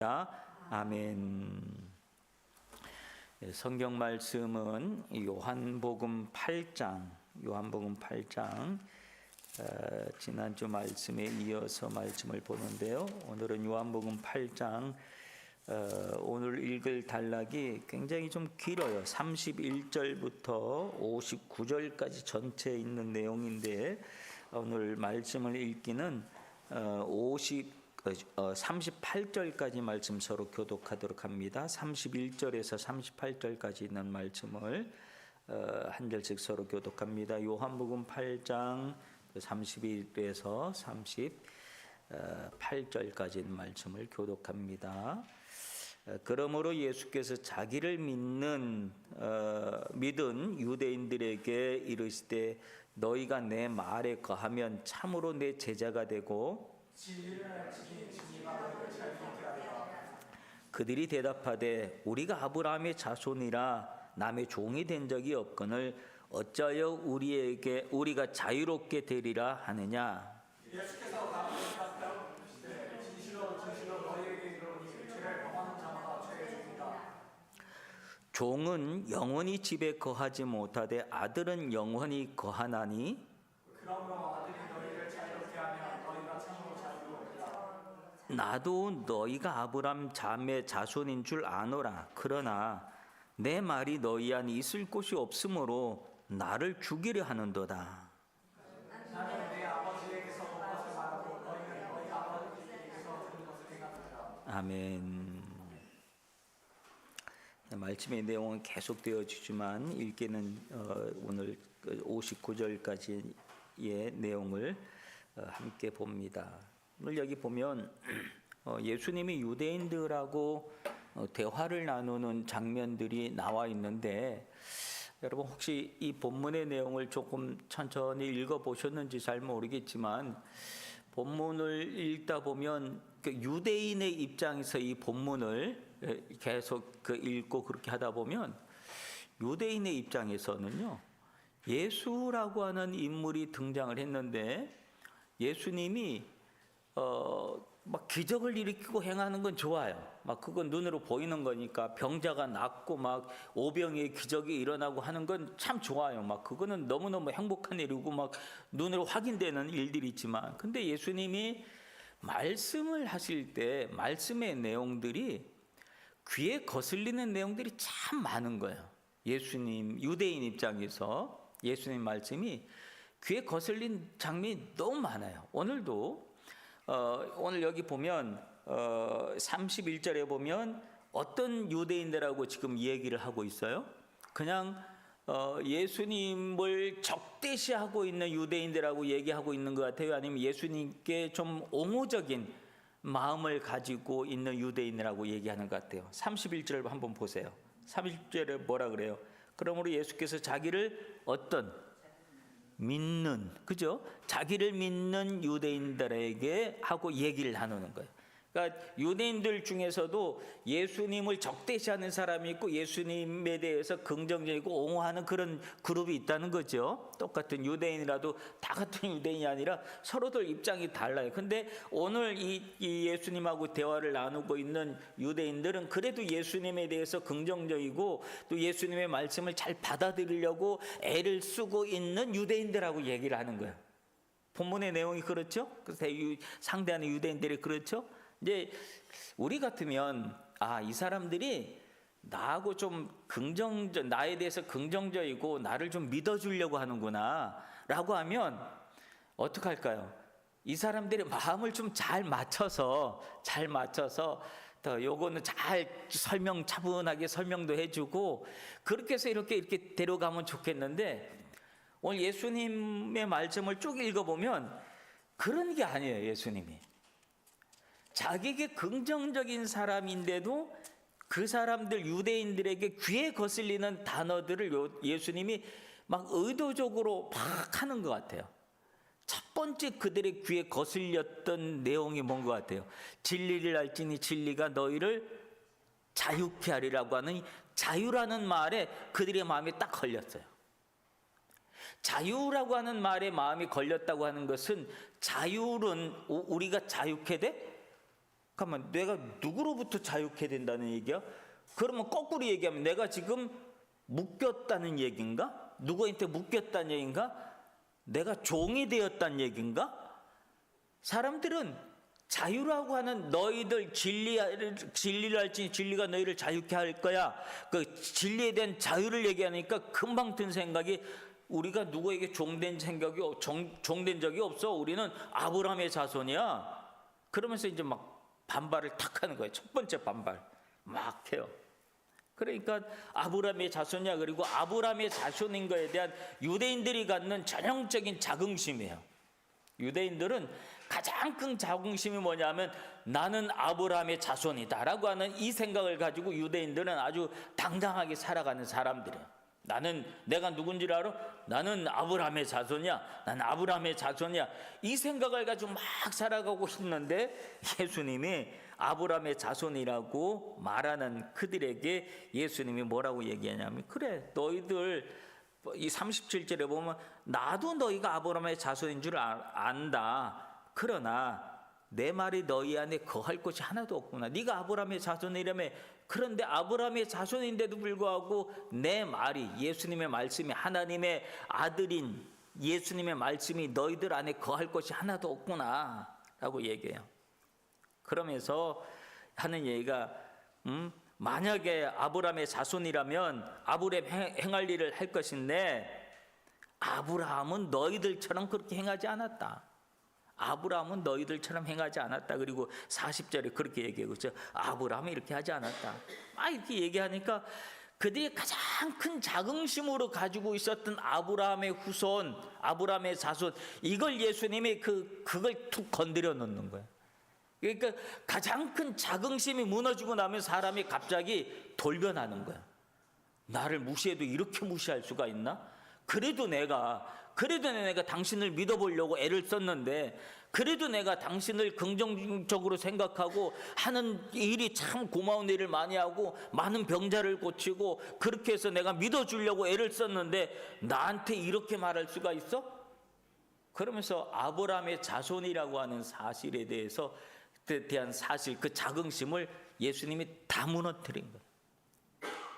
아멘. 성경 말씀은 요한복음 8장, 지난주 말씀에 이어서 말씀을 보는데요. 오늘은 요한복음 8장, 오늘 읽을 단락이 굉장히 좀 길어요. 31절부터 59절까지 전체에 있는 내용인데, 오늘 말씀을 읽기는 38절까지 말씀 서로 교독하도록 합니다. 31절에서 38절까지 있는 말씀을 한 절씩 서로 교독합니다. 요한복음 8장 31에서 38절까지 있는 말씀을 교독합니다. 그러므로 예수께서 자기를 믿은 유대인들에게 이르시되 너희가 내 말에 거하면 참으로 내 제자가 되고 그들이 대답하되 우리가 아브라함의 자손이라 남의 종이 된 적이 없거늘 어찌하여 우리가 자유롭게 되리라 하느냐. 예수께서 가르치시되 진실로 너희에게 이르노니 죄를 범하는 자마다 죄의 종이다. 종은 영원히 집에 거하지 못하되 아들은 영원히 거하나니 그러므로 아들이 너희를 자유롭게 하면 너희가 참으로 자유롭다. 나도 너희가 아브라함 자매 자손인 줄 아노라. 그러나 내 말이 너희 안에 있을 곳이 없으므로 나를 죽이려 하는도다. 나는 내 아버지에게서 본 것을 말하고 너희는 너희 아버지에게서 들은 것을 행하느니라. 아멘. 말씀의 내용은 계속되어지지만 읽기는 오늘 59절까지의 내용을 함께 봅니다. 오늘 여기 보면 예수님이 유대인들하고 대화를 나누는 장면들이 나와 있는데, 여러분 혹시 이 본문의 내용을 조금 천천히 읽어보셨는지 잘 모르겠지만, 본문을 읽다 보면 유대인의 입장에서 이 본문을 계속 읽고 그렇게 하다 보면 유대인의 입장에서는요, 예수라고 하는 인물이 등장을 했는데 예수님이 막 기적을 일으키고 행하는 건 좋아요. 막 그건 눈으로 보이는 거니까 병자가 낫고 막 오병이의 기적이 일어나고 하는 건 참 좋아요. 막 그거는 너무너무 행복한 일이고 막 눈으로 확인되는 일들이 있지만, 근데 예수님이 말씀을 하실 때 말씀의 내용들이 귀에 거슬리는 내용들이 참 많은 거예요. 유대인 입장에서 예수님 말씀이 귀에 거슬린 장면이 너무 많아요. 오늘도 오늘 여기 보면 31절에 보면 어떤 유대인들하고 지금 얘기를 하고 있어요? 그냥 예수님을 적대시하고 있는 유대인들하고 얘기하고 있는 것 같아요? 아니면 예수님께 좀 옹호적인 마음을 가지고 있는 유대인이라고 얘기하는 것 같아요? 31절을 한번 보세요. 31절에 뭐라 그래요? 그러므로 예수께서 자기를 믿는, 그죠? 자기를 믿는 유대인들에게 하고 얘기를 나누는 거예요. 그러니까 유대인들 중에서도 예수님을 적대시하는 사람이 있고 예수님에 대해서 긍정적이고 옹호하는 그런 그룹이 있다는 거죠. 똑같은 유대인이라도 다 같은 유대인이 아니라 서로들 입장이 달라요. 근데 오늘 이 예수님하고 대화를 나누고 있는 유대인들은 그래도 예수님에 대해서 긍정적이고 또 예수님의 말씀을 잘 받아들이려고 애를 쓰고 있는 유대인들하고 얘기를 하는 거예요. 본문의 내용이 그렇죠? 그래서 상대하는 유대인들이 그렇죠? 이제 우리 같으면 이 사람들이 나하고 좀 나에 대해서 긍정적이고 나를 좀 믿어주려고 하는구나 라고 하면 어떡할까요? 이 사람들의 마음을 좀 잘 맞춰서 더 요거는 잘 차분하게 설명도 해주고 그렇게 해서 이렇게 데려가면 좋겠는데, 오늘 예수님의 말씀을 쭉 읽어보면 그런 게 아니에요. 예수님이 자기에게 긍정적인 사람인데도 그 사람들 유대인들에게 귀에 거슬리는 단어들을 예수님이 막 의도적으로 막 하는 것 같아요. 첫 번째 그들의 귀에 거슬렸던 내용이 뭔 것 같아요? 진리를 알지니 진리가 너희를 자유케 하리라고 하는 자유라는 말에 그들의 마음에 딱 걸렸어요. 자유라고 하는 말에 마음이 걸렸다고 하는 것은, 자유는 우리가 자유케 돼? 잠깐만, 내가 누구로부터 자유케 된다는 얘기야? 그러면 거꾸로 얘기하면 내가 지금 묶였다는 얘기인가? 누구한테 묶였다는 얘기인가? 내가 종이 되었다는 얘기인가? 사람들은 자유라고 하는 너희들 진리를 알지 진리가 너희를 자유케 할 거야. 그 진리에 대한 자유를 얘기하니까 금방 든 생각이 우리가 누구에게 종된 적이 없어. 우리는 아브라함의 자손이야. 그러면서 이제 막 반발을 탁 하는 거예요. 첫 번째 반발 막 해요. 그러니까 아브라함의 자손이야. 그리고 아브라함의 자손인 거에 대한 유대인들이 갖는 전형적인 자긍심이에요. 유대인들은 가장 큰 자긍심이 뭐냐면 나는 아브라함의 자손이다라고 하는 이 생각을 가지고 유대인들은 아주 당당하게 살아가는 사람들이에요. 내가 누군지 알아? 나는 아브라함의 자손이야. 나는 아브라함의 자손이야. 이 생각을 가지고 막 살아가고 있는데 예수님이 아브라함의 자손이라고 말하는 그들에게 예수님이 뭐라고 얘기하냐면 그래, 너희들 이 37절에 보면 나도 너희가 아브라함의 자손인 줄 안다. 그러나 내 말이 너희 안에 거할 것이 하나도 없구나. 네가 아브라함의 자손이라며. 그런데 아브라함의 자손인데도 불구하고 내 말이, 예수님의 말씀이, 하나님의 아들인 예수님의 말씀이 너희들 안에 거할 것이 하나도 없구나 라고 얘기해요. 그러면서 하는 얘기가 만약에 아브라함의 자손이라면 아브라함 행할 일을 할 것인데 아브라함은 너희들처럼 그렇게 행하지 않았다. 아브라함은 너희들처럼 행하지 않았다. 그리고 40절에 그렇게 얘기하고 있죠. 아브라함은 이렇게 하지 않았다. 이렇게 얘기하니까 그들이 가장 큰 자긍심으로 가지고 있었던 아브라함의 후손, 아브라함의 자손, 이걸 예수님이 그걸 툭 건드려 놓는 거예요. 그러니까 가장 큰 자긍심이 무너지고 나면 사람이 갑자기 돌변하는 거야. 나를 무시해도 이렇게 무시할 수가 있나? 그래도 내가 당신을 믿어보려고 애를 썼는데, 그래도 내가 당신을 긍정적으로 생각하고 하는 일이 참 고마운 일을 많이 하고 많은 병자를 고치고 그렇게 해서 내가 믿어주려고 애를 썼는데 나한테 이렇게 말할 수가 있어? 그러면서 아브라함의 자손이라고 하는 사실에 대한 사실, 그 자긍심을 예수님이 다 무너뜨린 거예요.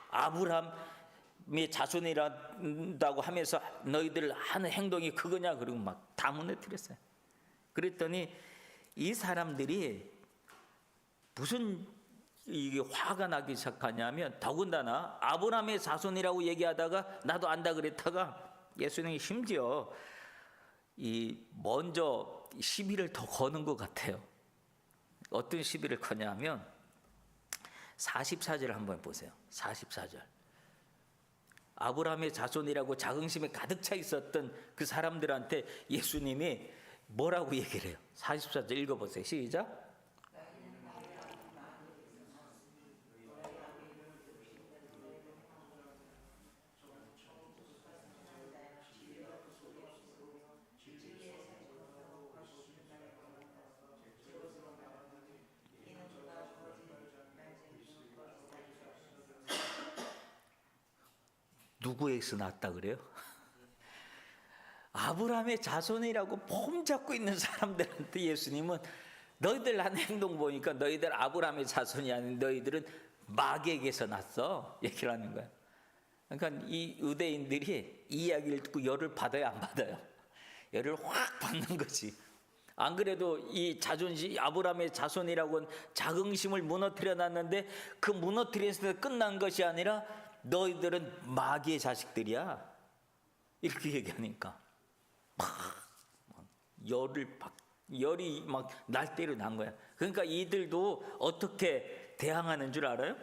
아브라함의 자손이라고 하면서 너희들 하는 행동이 그거냐? 그리고 막 다 무너뜨렸어요. 그랬더니 이 사람들이 무슨 이게 화가 나기 시작하냐면, 더군다나 아브라함의 자손이라고 얘기하다가 나도 안다 그랬다가 예수님이 심지어 먼저 시비를 더 거는 것 같아요. 어떤 시비를 거냐면 44절을 한번 보세요. 44절. 아브라함의 자손이라고 자긍심에 가득 차 있었던 그 사람들한테 예수님이 뭐라고 얘기를 해요? 44절 읽어보세요. 시작. 누구에게서 났다 그래요? 아브라함의 자손이라고 폼 잡고 있는 사람들한테 예수님은 너희들 하는 행동 보니까 너희들 아브라함의 자손이 아닌 너희들은 마귀에게서 났어 얘기를 하는 거야. 그러니까 이 유대인들이 이 이야기를 듣고 열을 받아요, 안 받아요? 열을 확 받는 거지. 안 그래도 이 자존심, 아브라함의 자손이라고는 자긍심을 무너뜨려 놨는데 그 무너뜨려서 끝난 것이 아니라 너희들은 마귀의 자식들이야 이렇게 얘기하니까 열이 막 날대로 난 거야. 그러니까 이들도 어떻게 대항하는 줄 알아요?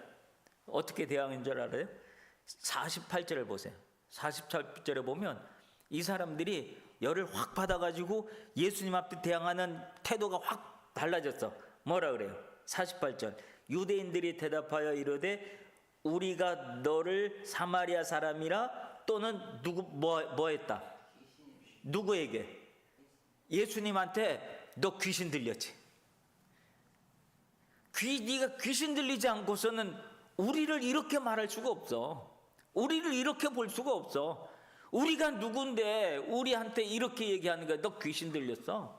어떻게 대항하는 줄 알아요? 48절을 보세요. 48절에 보면 이 사람들이 열을 확 받아가지고 예수님 앞에 대항하는 태도가 확 달라졌어. 뭐라 그래요? 48절. 유대인들이 대답하여 이르되 우리가 너를 사마리아 사람이라 또는 누구 뭐 했다? 누구에게? 예수님한테 너 귀신 들렸지? 네가 귀신 들리지 않고서는 우리를 이렇게 말할 수가 없어. 우리를 이렇게 볼 수가 없어. 우리가 누군데 우리한테 이렇게 얘기하는 거야. 너 귀신 들렸어?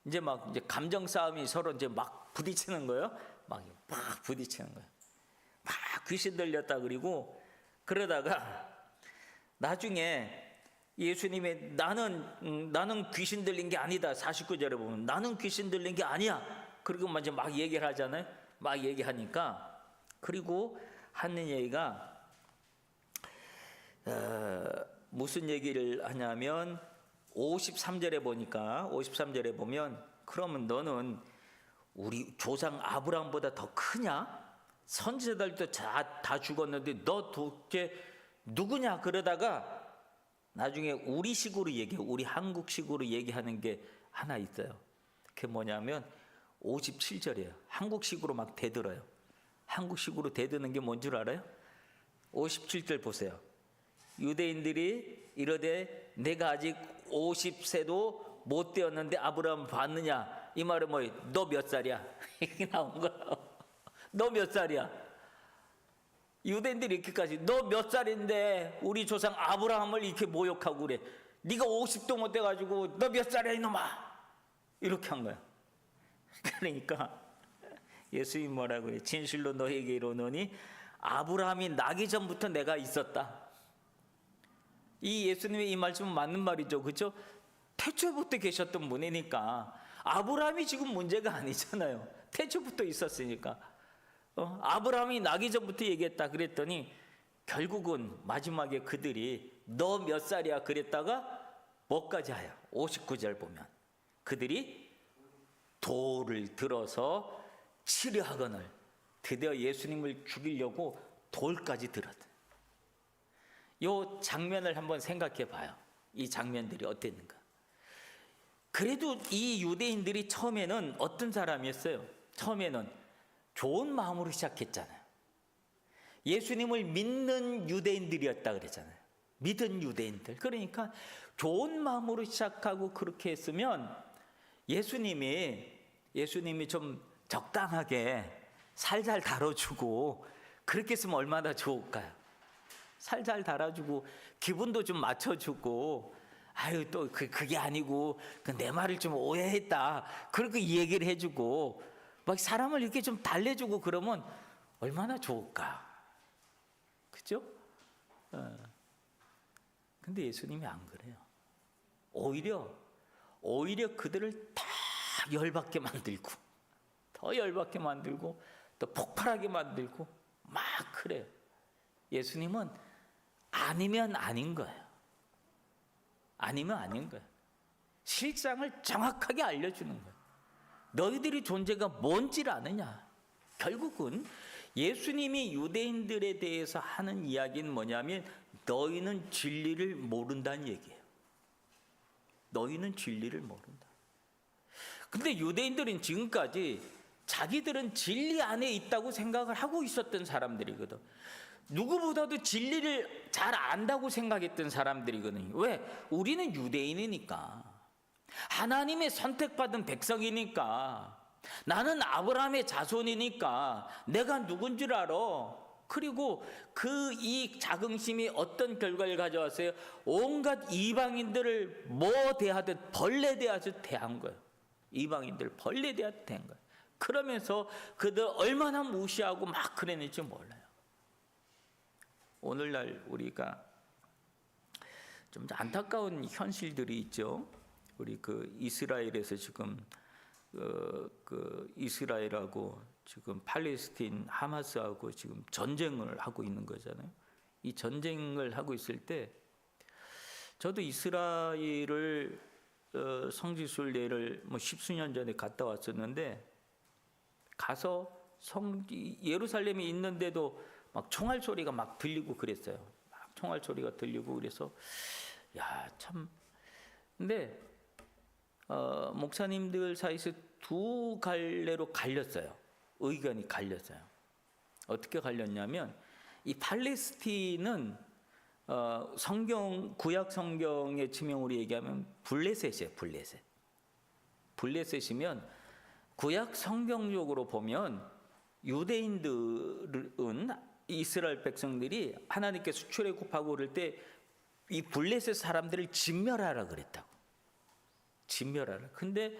이제 감정 싸움이 서로 이제 막 부딪히는 거예요. 막 부딪히는 거예요. 막 귀신 들렸다 그리고 그러다가 나중에 예수님이 나는 귀신 들린 게 아니다. 49절에 보면 나는 귀신 들린 게 아니야. 그리고 먼저 막 얘기를 하잖아요. 막 얘기하니까 그리고 하는 얘기가 무슨 얘기를 하냐면 53절에 보면 그러면 너는 우리 조상 아브라함보다 더 크냐? 선지자들도 다 죽었는데 너 도대체 누구냐? 그러다가 나중에 우리식으로 우리 한국식으로 얘기하는 게 하나 있어요. 그게 뭐냐면 57절이에요. 한국식으로 막 대들어요. 한국식으로 대드는 게 뭔 줄 알아요? 57절 보세요. 유대인들이 이르되 내가 아직 50세도 못 되었는데 아브라함 봤느냐? 이 말은 뭐예요? 너 몇 살이야? 이렇게 나온 거예요. 너 몇 살이야? 유대인들이 이렇게까지 너 몇 살인데 우리 조상 아브라함을 이렇게 모욕하고 그래. 네가 50도 못 돼가지고 너 몇 살이야 이놈아? 이렇게 한 거야. 그러니까 예수님이 뭐라고 해요? 진실로 너에게 이르노니 아브라함이 나기 전부터 내가 있었다. 이 예수님의 이 말씀은 맞는 말이죠. 그렇죠? 태초부터 계셨던 분이니까 아브라함이 지금 문제가 아니잖아요. 태초부터 있었으니까. 아브라함이 나기 전부터 얘기했다 그랬더니 결국은 마지막에 그들이 너 몇 살이야 그랬다가 뭐까지 하여 59절 보면 그들이 돌을 들어서 치려하거늘 드디어 예수님을 죽이려고 돌까지 들었다. 이 장면을 한번 생각해 봐요. 이 장면들이 어땠는가. 그래도 이 유대인들이 처음에는 어떤 사람이었어요? 처음에는 좋은 마음으로 시작했잖아요. 예수님을 믿는 유대인들이었다 그랬잖아요. 믿은 유대인들. 그러니까 좋은 마음으로 시작하고 그렇게 했으면 예수님이 좀 적당하게 살살 다뤄주고 그렇게 했으면 얼마나 좋을까요? 살살 달아주고 기분도 좀 맞춰주고 아유 또 그게 아니고 내 말을 좀 오해했다 그렇게 얘기를 해주고 막 사람을 이렇게 좀 달래주고 그러면 얼마나 좋을까. 그죠? 근데 예수님이 안 그래요. 오히려 그들을 더 열받게 만들고 더 열받게 만들고 또 폭발하게 만들고 막 그래요. 예수님은 아니면 아닌 거예요. 아니면 아닌 거예요. 실상을 정확하게 알려주는 거예요. 너희들의 존재가 뭔지를 아느냐. 결국은 예수님이 유대인들에 대해서 하는 이야기는 뭐냐면 너희는 진리를 모른다는 얘기예요. 너희는 진리를 모른다. 근데 유대인들은 지금까지 자기들은 진리 안에 있다고 생각을 하고 있었던 사람들이거든. 누구보다도 진리를 잘 안다고 생각했던 사람들이거든요. 왜? 우리는 유대인이니까. 하나님의 선택받은 백성이니까. 나는 아브라함의 자손이니까 내가 누군 줄 알아. 그리고 이 자긍심이 어떤 결과를 가져왔어요? 온갖 이방인들을 뭐 대하듯 벌레 대하듯 대한 거예요. 이방인들 벌레 대하듯 대한 거예요. 그러면서 그들 얼마나 무시하고 막 그랬는지 몰라요. 오늘날 우리가 좀 안타까운 현실들이 있죠. 우리 이스라엘에서 지금 이스라엘하고 지금 팔레스틴 하마스하고 지금 전쟁을 하고 있는 거잖아요. 이 전쟁을 하고 있을 때 저도 이스라엘을 성지순례를 뭐 십수년 전에 갔다 왔었는데 가서 예루살렘에 있는데도 막 총알 소리가 막 들리고 그랬어요. 막 총알 소리가 들리고 그래서 야 참. 근데 목사님들 사이에서 두 갈래로 갈렸어요. 의견이 갈렸어요. 어떻게 갈렸냐면 이 팔레스틴은 구약 성경의 지명으로 얘기하면 블레셋이에요. 블레셋이면 구약 성경적으로 보면 유대인들은 이스라엘 백성들이 하나님께서 출애굽하고 그럴 때 이 블레셋 사람들을 진멸하라 그랬다고. 진멸하라. 근데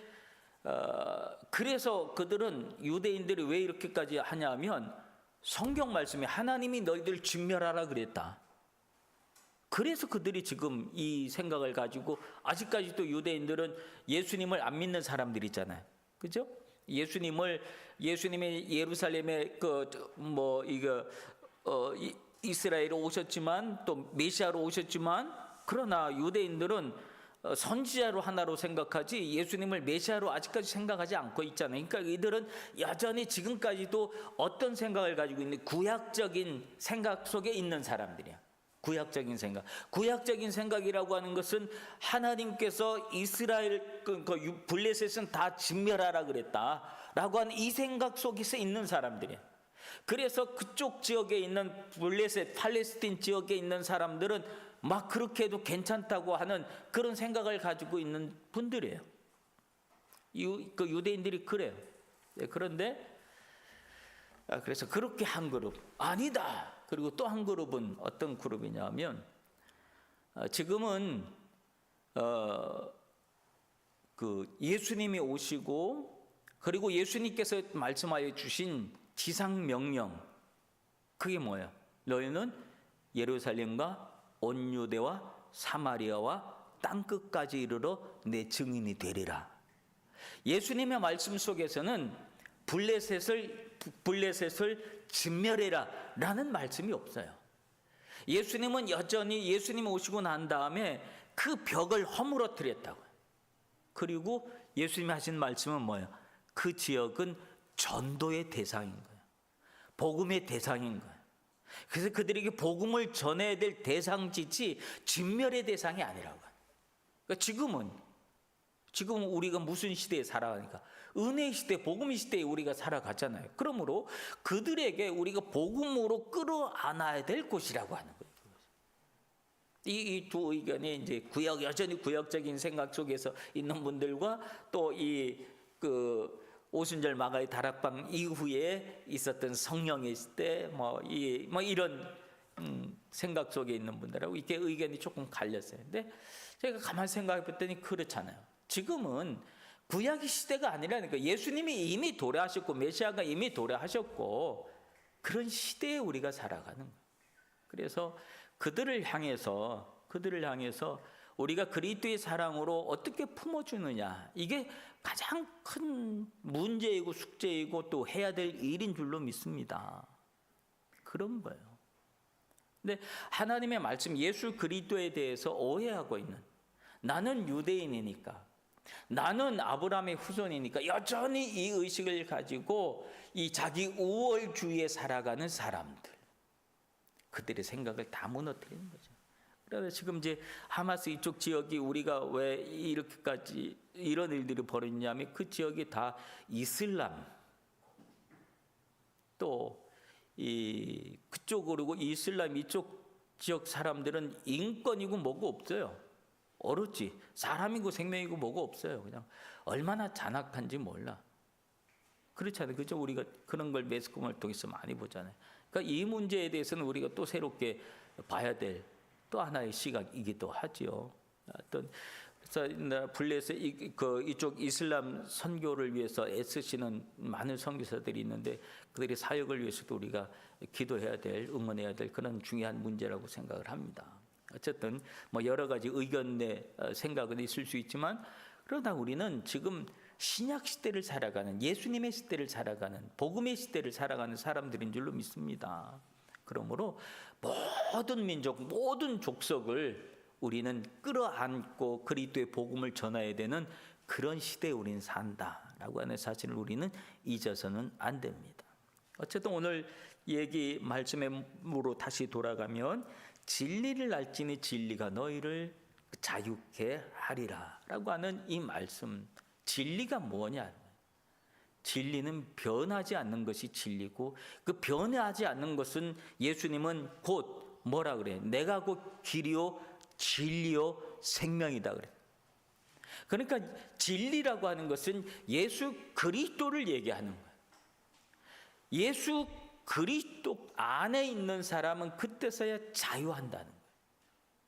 그래서 그들은 유대인들이 왜 이렇게까지 하냐면 성경 말씀에 하나님이 너희들 진멸하라 그랬다. 그래서 그들이 지금 이 생각을 가지고 아직까지도 유대인들은 예수님을 안 믿는 사람들이잖아요. 그죠? 예수님의 예루살렘에 이스라엘에 오셨지만 또 메시아로 오셨지만 그러나 유대인들은 선지자로 하나로 생각하지 예수님을 메시아로 아직까지 생각하지 않고 있잖아요. 그러니까 이들은 여전히 지금까지도 어떤 생각을 가지고 있는 구약적인 생각 속에 있는 사람들이야. 구약적인 생각. 구약적인 생각이라고 하는 것은 하나님께서 이스라엘 블레셋은 다 진멸하라 그랬다라고 하는 이 생각 속에서 있는 사람들이야. 그래서 그쪽 지역에 있는 블레셋, 팔레스틴 지역에 있는 사람들은 막 그렇게 해도 괜찮다고 하는 그런 생각을 가지고 있는 분들이에요. 유대인들이 그래요. 그런데 그래서 그렇게 한 그룹 아니다. 그리고 또 한 그룹은 어떤 그룹이냐면 지금은 예수님이 오시고 그리고 예수님께서 말씀하여 주신 지상 명령 그게 뭐예요? 너희는 예루살렘과 온 유대와 사마리아와 땅끝까지 이르러 내 증인이 되리라. 예수님의 말씀 속에서는 블레셋을 진멸해라 라는 말씀이 없어요. 예수님은 여전히 예수님 오시고 난 다음에 그 벽을 허물어뜨렸다고요. 그리고 예수님이 하신 말씀은 뭐예요? 그 지역은 전도의 대상인 거예요. 복음의 대상인 거예요. 그래서 그들에게 복음을 전해야 될 대상이지 진멸의 대상이 아니라고. 그러니까 지금 우리가 무슨 시대에 살아가니까 은혜의 시대, 복음의 시대에 우리가 살아갔잖아요. 그러므로 그들에게 우리가 복음으로 끌어안아야 될 곳이라고 하는 거예요. 이 두 의견이 이제 여전히 구역적인 생각 속에서 있는 분들과 또 오순절 마가의 다락방 이후에 있었던 성령의 시대 이런 생각 속에 있는 분들하고 이게 의견이 조금 갈렸어요. 근데 제가 가만히 생각해 봤더니 그렇잖아요. 지금은 구약의 시대가 아니라니까 예수님이 이미 도래하셨고 메시아가 이미 도래하셨고 그런 시대에 우리가 살아가는 거예요. 그래서 그들을 향해서 우리가 그리스도의 사랑으로 어떻게 품어주느냐 이게 가장 큰 문제이고 숙제이고 또 해야 될 일인 줄로 믿습니다. 그런 거예요. 근데 하나님의 말씀 예수 그리스도에 대해서 오해하고 있는 나는 유대인이니까 나는 아브라함의 후손이니까 여전히 이 의식을 가지고 이 자기 우월주의에 살아가는 사람들 그들의 생각을 다 무너뜨리는 거죠. 그래서 지금 이제 하마스 이쪽 지역이 우리가 왜 이렇게까지 이런 일들이 벌어지냐면 그 지역이 다 이슬람 또 그쪽으로 이슬람 이쪽 지역 사람들은 인권이고 뭐고 없어요. 어렵지. 사람이고 생명이고 뭐고 없어요. 그냥 얼마나 잔악한지 몰라. 그렇잖아요. 그죠? 우리가 그런 걸 매스컴을 통해서 많이 보잖아요. 그러니까 이 문제에 대해서는 우리가 또 새롭게 봐야 될 또 하나의 시각이기도 하지요. 그래서 블레셋 이쪽 이슬람 선교를 위해서 애쓰시는 많은 선교사들이 있는데 그들의 사역을 위해서도 우리가 기도해야 될, 응원해야 될 그런 중요한 문제라고 생각을 합니다. 어쨌든 여러 가지 의견의 생각은 있을 수 있지만 그러나 우리는 지금 신약 시대를 살아가는 예수님의 시대를 살아가는 복음의 시대를 살아가는 사람들인 줄로 믿습니다. 그러므로 모든 민족, 모든 족속을 우리는 끌어안고 그리스도의 복음을 전해야 되는 그런 시대에 우리는 산다라고 하는 사실을 우리는 잊어서는 안 됩니다. 어쨌든 오늘 얘기 말씀으로 다시 돌아가면 진리를 알지니 진리가 너희를 자유케 하리라 라고 하는 이 말씀 진리가 뭐냐? 진리는 변하지 않는 것이 진리고 그 변하지 않는 것은 예수님은 곧 뭐라 그래? 내가 곧 길이요 진리요 생명이다 그래. 그러니까 진리라고 하는 것은 예수 그리스도를 얘기하는 거예요. 예수 그리스도 안에 있는 사람은 그때서야 자유한다는 거예요.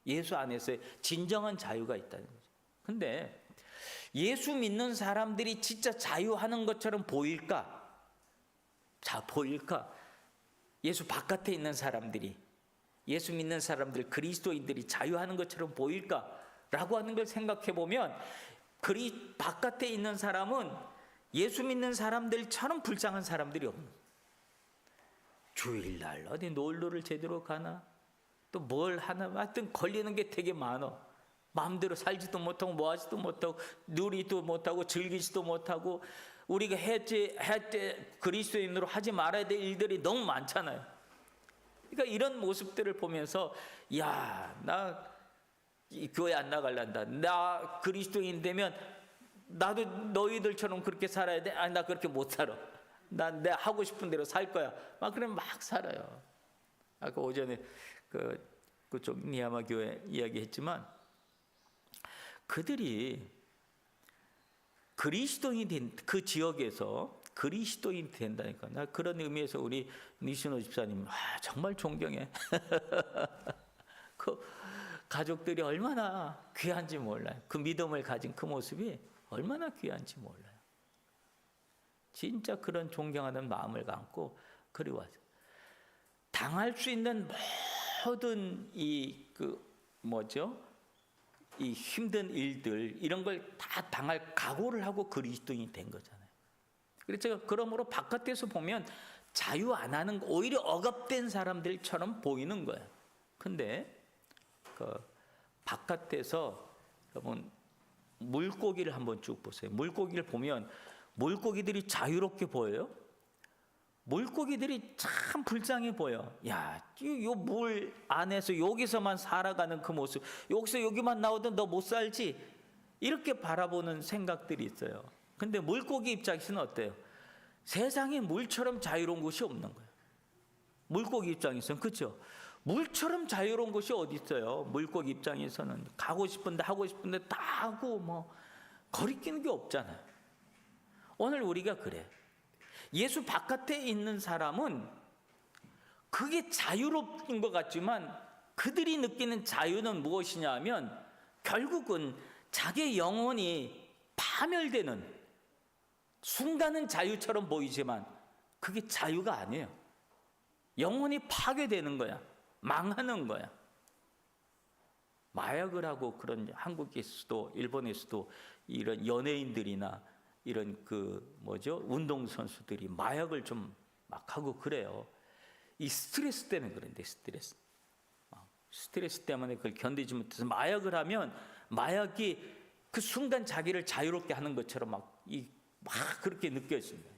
예수 안에서 진정한 자유가 있다는 거죠. 근데 예수 믿는 사람들이 진짜 자유하는 것처럼 보일까? 자, 보일까? 예수 바깥에 있는 사람들이, 예수 믿는 사람들, 그리스도인들이 자유하는 것처럼 보일까? 라고 하는 걸 생각해 보면 바깥에 있는 사람은 예수 믿는 사람들처럼 불쌍한 사람들이 없는 거예요. 주일날 어디 놀러를 제대로 가나? 또 뭘 하나? 하여튼 걸리는 게 되게 많아. 마음대로 살지도 못하고 뭐 하지도 못하고 누리지도 못하고 즐기지도 못하고 우리가 그리스도인으로 하지 말아야 될 일들이 너무 많잖아요. 그러니까 이런 모습들을 보면서 야, 나 교회 안 나갈란다. 나 그리스도인 되면 나도 너희들처럼 그렇게 살아야 돼? 아니, 나 그렇게 못 살아. 난 내 하고 싶은 대로 살 거야. 막 그러면 막 살아요. 아까 오전에 그쪽 니아마 교회 이야기했지만 그들이 그리스도인이 된 그 지역에서 그리스도인이 된다니까. 나 그런 의미에서 우리 니시노 집사님 정말 존경해. 그 가족들이 얼마나 귀한지 몰라요. 그 믿음을 가진 그 모습이 얼마나 귀한지 몰라요. 진짜 그런 존경하는 마음을 갖고 그리 와서 당할 수 있는 모든 이 힘든 일들 이런 걸 다 당할 각오를 하고 그리스도인이 된 거잖아요. 그래서 제가 그러므로 바깥에서 보면 자유 안 하는 오히려 억압된 사람들처럼 보이는 거예요. 근데 그 바깥에서 여러분 물고기를 한번 쭉 보세요. 물고기를 보면 물고기들이 자유롭게 보여요. 물고기들이 참 불쌍해 보여. 야, 이 물 안에서 여기서만 살아가는 그 모습, 여기서 여기만 나오던 너 못 살지? 이렇게 바라보는 생각들이 있어요. 근데 물고기 입장에서는 어때요? 세상에 물처럼 자유로운 곳이 없는 거예요. 물고기 입장에서는. 그렇죠? 물처럼 자유로운 곳이 어디 있어요? 물고기 입장에서는 가고 싶은데 하고 싶은데 다 하고 뭐 거리끼는 게 없잖아요. 오늘 우리가 그래. 예수 바깥에 있는 사람은 그게 자유로운 것 같지만 그들이 느끼는 자유는 무엇이냐 하면 결국은 자기의 영혼이 파멸되는 순간은 자유처럼 보이지만 그게 자유가 아니에요. 영혼이 파괴되는 거야. 망하는 거야. 마약을 하고 그런 한국에서도 일본에서도 이런 연예인들이나 이런 운동선수들이 마약을 좀 막 하고 그래요. 이 스트레스 때문에 그런데 스트레스 때문에 그걸 견디지 못해서 마약을 하면 마약이 그 순간 자기를 자유롭게 하는 것처럼 막 그렇게 느껴진다.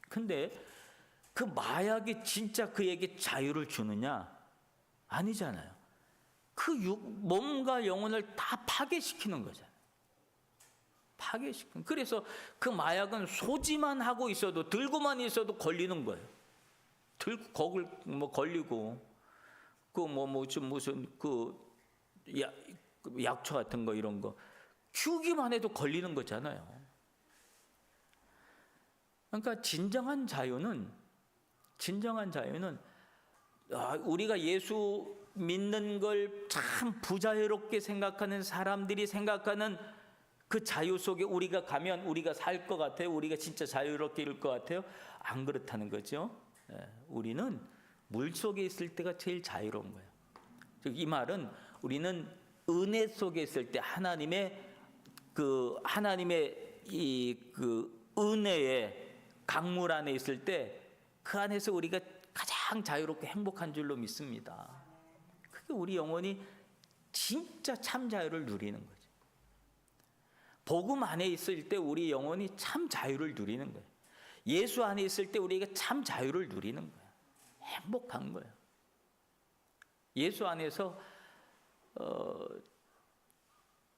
근데 그 마약이 진짜 그에게 자유를 주느냐? 아니잖아요. 그 몸과 영혼을 다 파괴시키는 거잖아요. 파괴시키는. 그래서 그 마약은 소지만 하고 있어도 들고만 있어도 걸리는 거예요. 들고 거길 걸리고 무슨 약초 같은 거 이런 거 키우기만 해도 걸리는 거잖아요. 그러니까 진정한 자유는 우리가 예수 믿는 걸 참 부자유롭게 생각하는 사람들이 생각하는 그 자유 속에 우리가 가면 우리가 살 것 같아요? 우리가 진짜 자유롭게 이룰 것 같아요? 안 그렇다는 거죠. 우리는 물 속에 있을 때가 제일 자유로운 거예요. 이 말은 우리는 은혜 속에 있을 때 하나님의 은혜의 강물 안에 있을 때 그 안에서 우리가 가장 자유롭게 행복한 줄로 믿습니다. 그게 우리 영혼이 진짜 참 자유를 누리는 거죠. 복음 안에 있을 때 우리 영혼이 참 자유를 누리는 거예요. 예수 안에 있을 때 우리가 참 자유를 누리는 거예요. 행복한 거예요. 예수 안에서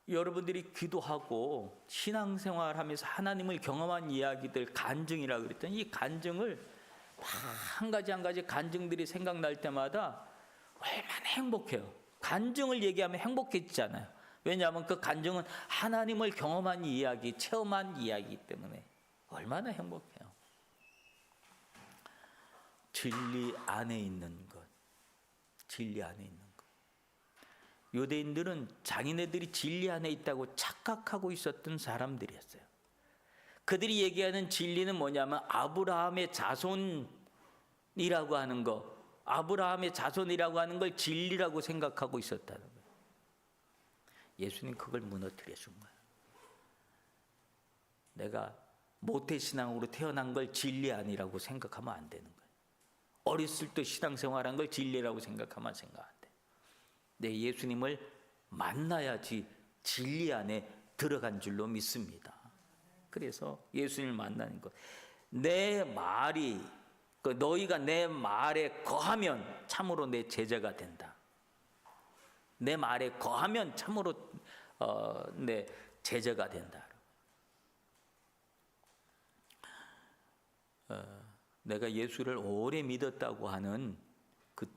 여러분들이 기도하고 신앙생활하면서 하나님을 경험한 이야기들 간증이라고 그랬더니 이 간증을 한 가지 간증들이 생각날 때마다 얼마나 행복해요. 간증을 얘기하면 행복해지잖아요. 왜냐하면 그 간증은 하나님을 경험한 이야기, 체험한 이야기이기 때문에 얼마나 행복해요. 진리 안에 있는 것. 진리 안에 있는 것. 유대인들은 자기네들이 진리 안에 있다고 착각하고 있었던 사람들이었어요. 그들이 얘기하는 진리는 뭐냐면 아브라함의 자손이라고 하는 거, 아브라함의 자손이라고 하는 걸 진리라고 생각하고 있었다는 거예요. 예수님 그걸 무너뜨려 준 거예요. 내가 모태신앙으로 태어난 걸 진리 아니라고 생각하면 안 되는 거예요. 어렸을 때 신앙생활한 걸 진리라고 생각하면 생각 안 돼. 내 예수님을 만나야지 진리 안에 들어간 줄로 믿습니다. 그래서 예수님을 만나는 것, 내 말이 너희가 내 말에 거하면 참으로 내 제자가 된다. 내 말에 거하면 참으로 내 제자가 된다. 내가 예수를 오래 믿었다고 하는 그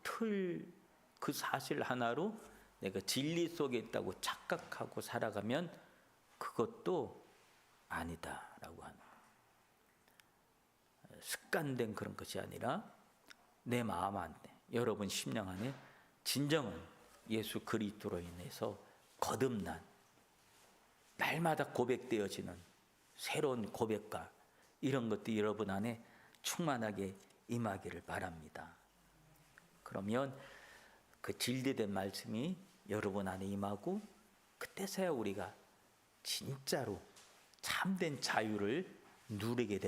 사실 하나로 내가 진리 속에 있다고 착각하고 살아가면 그것도 아니다라고 하는 거예요. 습관된 그런 것이 아니라 내 마음 안에, 여러분 심령 안에 진정한 예수 그리스도로 인해서 거듭난, 날마다 고백되어지는 새로운 고백과 이런 것들이 여러분 안에 충만하게 임하기를 바랍니다. 그러면 그 진리된 말씀이 여러분 안에 임하고 그때서야 우리가 진짜로 참된 자유를 누리게 됩니다.